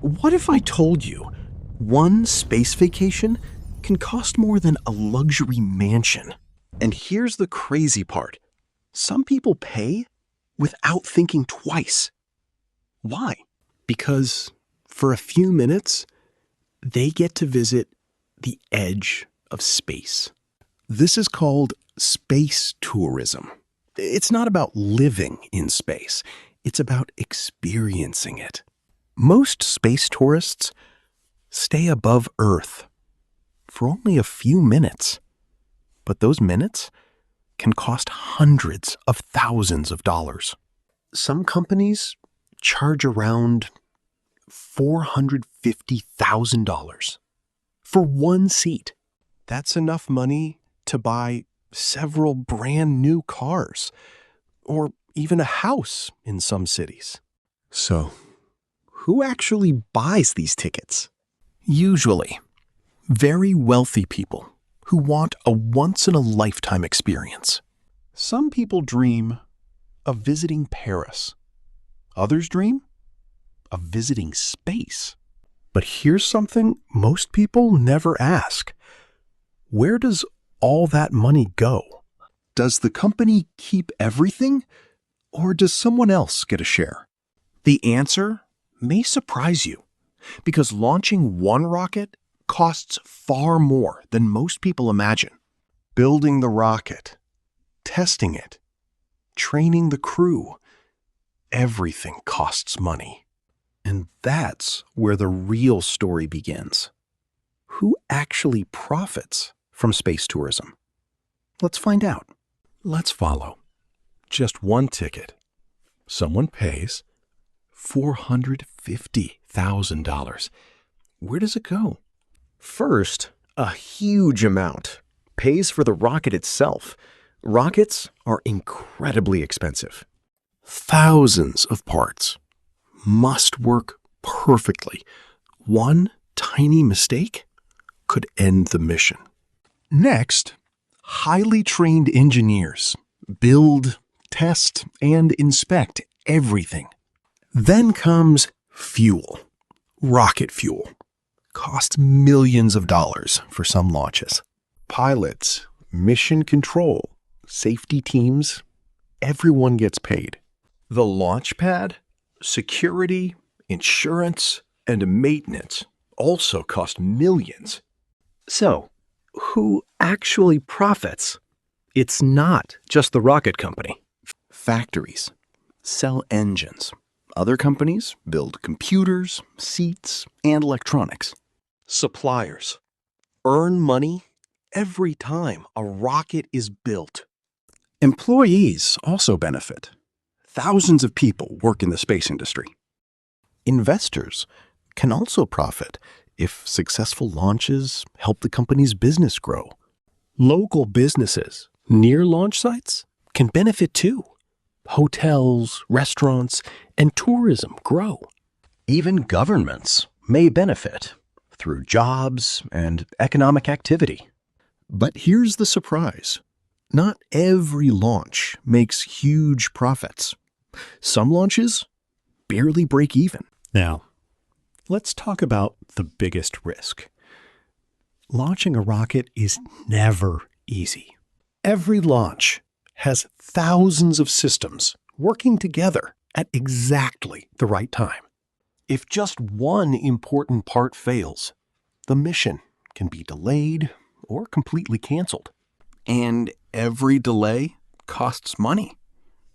What if I told you one space vacation can cost more than a luxury mansion? And here's the crazy part. Some people pay without thinking twice. Why? Because for a few minutes, they get to visit the edge of space. This is called space tourism. It's not about living in space. It's about experiencing it. Most space tourists stay above Earth for only a few minutes. But those minutes can cost hundreds of thousands of dollars. Some companies charge around $450,000 for one seat. That's enough money to buy several brand new cars or even a house in some cities. So, who actually buys these tickets? Usually, very wealthy people who want a once-in-a-lifetime experience. Some people dream of visiting Paris. Others dream of visiting space. But here's something most people never ask. Where does all that money go? Does the company keep everything, or does someone else get a share? The answer may surprise you, because launching one rocket costs far more than most people imagine. Building the rocket, testing it, training the crew, everything costs money. And that's where the real story begins. Who actually profits from space tourism? Let's find out. Let's follow. Just one ticket. Someone pays $450,000. Where does it go? First, a huge amount pays for the rocket itself. Rockets are incredibly expensive. Thousands of parts must work perfectly. One tiny mistake could end the mission. Next, highly trained engineers build, test, and inspect everything. Then comes fuel. Rocket fuel costs millions of dollars for some launches. Pilots, mission control, safety teams, everyone gets paid. The launch pad, security, insurance, and maintenance also cost millions. So, who actually profits? It's not just the rocket company. Factories sell engines. Other companies build computers, seats, and electronics. Suppliers earn money every time a rocket is built. Employees also benefit. Thousands of people work in the space industry. Investors can also profit if successful launches help the company's business grow. Local businesses near launch sites can benefit too. Hotels, restaurants, and tourism grow. Even governments may benefit through jobs and economic activity. But here's the surprise. Not every launch makes huge profits. Some launches barely break even. Now, let's talk about the biggest risk. Launching a rocket is never easy. Every launch has thousands of systems working together at exactly the right time. If just one important part fails, the mission can be delayed or completely canceled. And every delay costs money.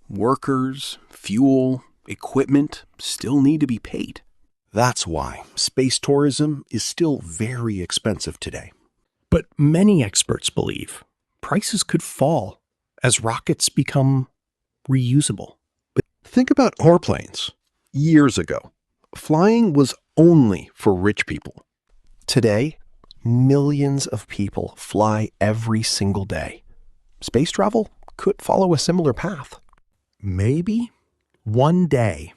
Workers, fuel, equipment still need to be paid. That's why space tourism is still very expensive today. But many experts believe prices could fall as rockets become reusable. But think about airplanes. Years ago, flying was only for rich people. Today, millions of people fly every single day. Space travel could follow a similar path. Maybe one day,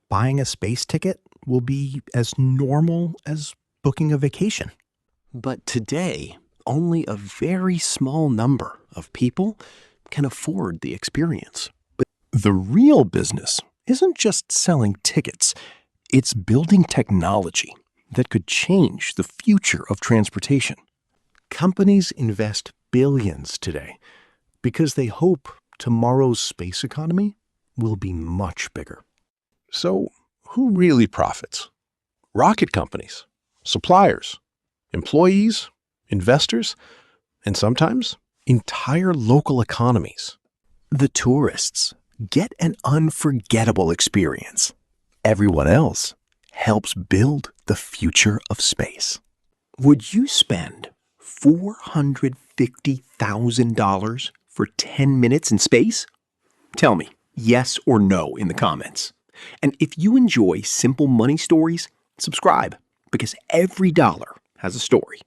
buying a space ticket will be as normal as booking a vacation. But today, only a very small number of people can afford the experience. But the real business isn't just selling tickets. It's building technology that could change the future of transportation. Companies invest billions today because they hope tomorrow's space economy will be much bigger. So, who really profits? Rocket companies, suppliers, employees, investors, and sometimes entire local economies. The tourists get an unforgettable experience. Everyone else helps build the future of space. Would you spend $450,000 for 10 minutes in space? Tell me yes or no in the comments. And if you enjoy simple money stories, subscribe, because every dollar has a story.